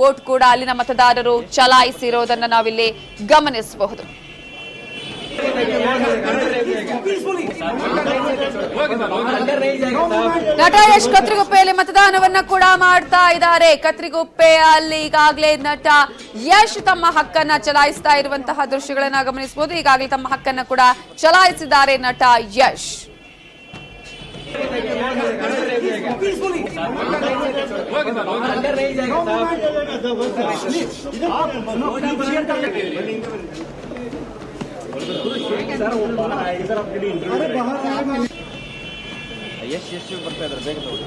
Vote ಕೂಡ ಅಲ್ಲಿನ ಮತದಾರರು ಚಲಾಯಿಸಿರೋದನ್ನ ನಾವಿಲ್ಲಿ ಗಮನಿಸಬಹುದು. ನಟ ಯಶ್ ಕತ್ರಿಗುಪ್ಪೆಯಲ್ಲಿ ಮತದಾನವನ್ನ ಕೂಡ ಮಾಡ್ತಾ ಇದ್ದಾರೆ. ಕತ್ರಿಗುಪ್ಪೆಯಲ್ಲಿ ಈಗಾಗಲೇ ನಟ ಯಶ್ ತಮ್ಮ ಹಕ್ಕನ್ನ ಚಲಾಯಿಸ್ತಾ ಇರುವಂತಹ ದೃಶ್ಯಗಳನ್ನ ಗಮನಿಸಬಹುದು. ಈಗಾಗಲೇ ತಮ್ಮ ಹಕ್ಕನ್ನ ಕೂಡ ಚಲಾಯಿಸಿದ್ದಾರೆ ನಟ ಯಶ್. ಎಷ್ಟು ಬರ್ತಾ ಇದ್ದಾರೆ ಬೇಗ ತಗೊಳ್ಳಿ.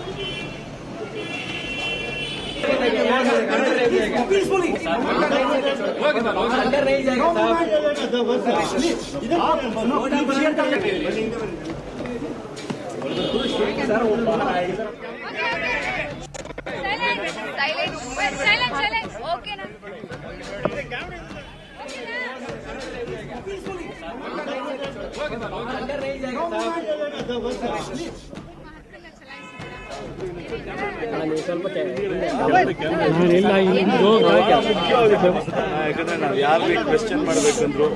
ಯಾಕಂದ್ರೆ ನಾವು ಯಾರಿಗೆ ಕ್ವೆಶ್ಚನ್ ಮಾಡ್ಬೇಕಂದ್ರು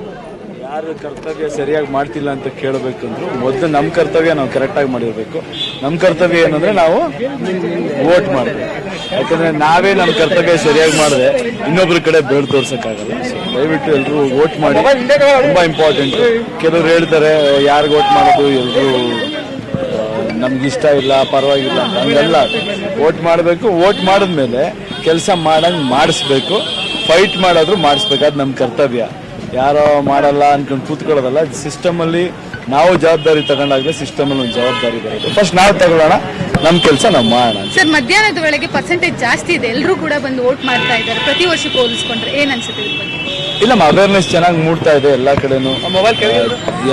ಯಾರು ಕರ್ತವ್ಯ ಸರಿಯಾಗಿ ಮಾಡ್ತಿಲ್ಲ ಅಂತ ಕೇಳಬೇಕಂದ್ರು ಮೊದಲು ನಮ್ಮ ಕರ್ತವ್ಯ ನಾವು ಕರೆಕ್ಟಾಗಿ ಮಾಡಿರ್ಬೇಕು. ನಮ್ಮ ಕರ್ತವ್ಯ ಏನಂದ್ರೆ ನಾವು ವೋಟ್ ಮಾಡಬೇಕು. ಯಾಕಂದ್ರೆ ನಾವೇ ನಮ್ಮ ಕರ್ತವ್ಯ ಸರಿಯಾಗಿ ಮಾಡಿದ್ರೆ ಇನ್ನೊಬ್ರ ಕಡೆ ಬೇಡ ತೋರ್ಸಕ್ಕಾಗಲ್ಲ. ದಯವಿಟ್ಟು ಎಲ್ಲರೂ ವೋಟ್ ಮಾಡಿ, ತುಂಬಾ ಇಂಪಾರ್ಟೆಂಟ್. ಕೆಲವರು ಹೇಳ್ತಾರೆ ಯಾರಿಗೆ ವೋಟ್ ಮಾಡೋದು, ಎಲ್ಲರೂ ನಮ್ಗಿಷ್ಟ ಇಲ್ಲ ಪರವಾಗಿಲ್ಲ ಹಂಗಲ್ಲ. ವೋಟ್ ಮಾಡಬೇಕು. ವೋಟ್ ಮಾಡಿದ್ಮೇಲೆ ಕೆಲಸ ಮಾಡಂಗ್ ಮಾಡಿಸ್ಬೇಕು. ಫೈಟ್ ಮಾಡೋದ್ರು ಮಾಡಿಸ್ಬೇಕು. ಅದು ನಮ್ಮ ಕರ್ತವ್ಯ. ಯಾರೋ ಮಾಡಲ್ಲ ಅನ್ಕೊಂಡು ಕೂತ್ಕೊಳ್ಳೋದಲ್ಲ. ಸಿಸ್ಟಮ್ ಅಲ್ಲಿ ನಾವು ಜವಾಬ್ದಾರಿ ತಗೊಂಡಾಗ ಸಿಸ್ಟಮ್ ಅಲ್ಲಿ ಒಂದು ಜವಾಬ್ದಾರಿ ಬರುತ್ತೆ. ಫಸ್ಟ್ ನಾವು ತಗೊಳ್ಳೋಣ, ನಮ್ಮ ಕೆಲಸ ನಾವು ಮಾಡೋಣ. ಸರ್, ಮಧ್ಯಾಹ್ನದ ವೇಳೆಗೆ ಪರ್ಸೆಂಟೇಜ್ ಜಾಸ್ತಿ ಇದೆ, ಎಲ್ಲರೂ ಕೂಡ ಬಂದು ವೋಟ್ ಮಾಡ್ತಾ ಇದ್ದಾರೆ. ಪ್ರತಿ ವರ್ಷ ಹೋಲಿಸ್ಕೊಂಡ್ರೆ ಏನ್ ಅನ್ಸುತ್ತೆ ಇದ್ರ ಬಗ್ಗೆ? ಇಲ್ಲ, ಅವೇರ್ನೆಸ್ ಚೆನ್ನಾಗಿ ಮೂಡ್ತಾ ಇದೆ ಎಲ್ಲ ಕಡೆನೂ.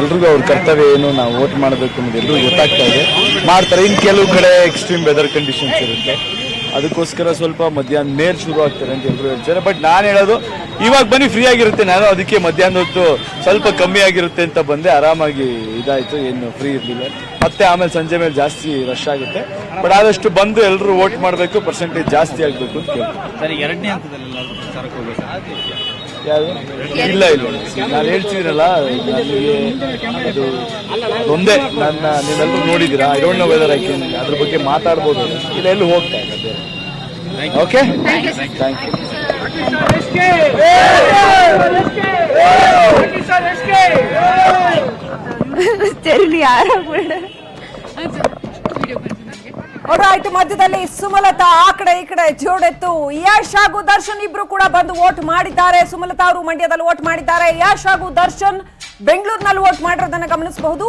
ಎಲ್ರಿಗೂ ಅವ್ರ ಕರ್ತವ್ಯ ಏನು, ನಾವು ವೋಟ್ ಮಾಡಬೇಕು ಅನ್ನೋದು ಎಲ್ರಿಗೂ ಗೊತ್ತಾಗ್ತಾ ಇದೆ, ಮಾಡ್ತಾರೆ. ಇನ್ನು ಕೆಲವು ಕಡೆ ಎಕ್ಸ್ಟ್ರೀಮ್ ವೆದರ್ ಕಂಡೀಷನ್ಸ್ ಇರುತ್ತೆ, ಅದಕ್ಕೋಸ್ಕರ ಸ್ವಲ್ಪ ಮಧ್ಯಾಹ್ನ ಮೇಲೆ ಶುರು ಆಗ್ತಾರೆ ಅಂತ ಎಲ್ಲರೂ ಹೇಳ್ತಾರೆ. ಬಟ್ ನಾನು ಹೇಳೋದು, ಇವಾಗ ಬನ್ನಿ ಫ್ರೀ ಆಗಿರುತ್ತೆ. ನಾನು ಅದಕ್ಕೆ ಮಧ್ಯಾಹ್ನ ಹೊತ್ತು ಸ್ವಲ್ಪ ಕಮ್ಮಿ ಆಗಿರುತ್ತೆ ಅಂತ ಬಂದೆ. ಆರಾಮಾಗಿ ಇದಾಯ್ತು, ಏನು ಫ್ರೀ ಇರಲಿಲ್ಲ. ಮತ್ತೆ ಆಮೇಲೆ ಸಂಜೆ ಮೇಲೆ ಜಾಸ್ತಿ ರಶ್ ಆಗುತ್ತೆ. ಬಟ್ ಆದಷ್ಟು ಬಂದು ಎಲ್ಲರೂ ವೋಟ್ ಮಾಡಬೇಕು, ಪರ್ಸೆಂಟೇಜ್ ಜಾಸ್ತಿ ಆಗಬೇಕು ಅಂತ ಕೇಳ್ತೀನಿ. ಎರಡನೇ ಹಂತದಲ್ಲಿ ಯಾವುದು ಇಲ್ಲ ಇಲ್ಲ ನಾನು ಹೇಳ್ತಿದ್ದೀನಲ್ಲ, ನನಗೆ ಅದು ಒಂದೇ. ನೀವೆಲ್ಲರೂ ನೋಡಿದ್ದೀರಾ, I don't know whether I can ಅದ್ರ ಬಗ್ಗೆ ಮಾತಾಡ್ಬೋದು. ಇಲ್ಲ ಎಲ್ಲೂ ಹೋಗ್ತಾ ಇದೆ. Okay, thank you. ಆಯ್ತು, ಮಧ್ಯದಲ್ಲಿ ಸುಮಲತಾ ಆ ಕಡೆ ಈ ಕಡೆ ಜೋಡೆತ್ತು. ಯಶ್ ಹಾಗೂ ದರ್ಶನ್ ಇಬ್ರು ಕೂಡ ಬಂದು ವೋಟ್ ಮಾಡಿದ್ದಾರೆ. ಸುಮಲತಾ ಅವರು ಮಂಡ್ಯದಲ್ಲಿ ವೋಟ್ ಮಾಡಿದ್ದಾರೆ. ಯಶ್ ಹಾಗೂ ದರ್ಶನ್ ಬೆಂಗಳೂರಿನಲ್ಲಿ ವೋಟ್ ಮಾಡಿರೋದನ್ನ ಗಮನಿಸಬಹುದು.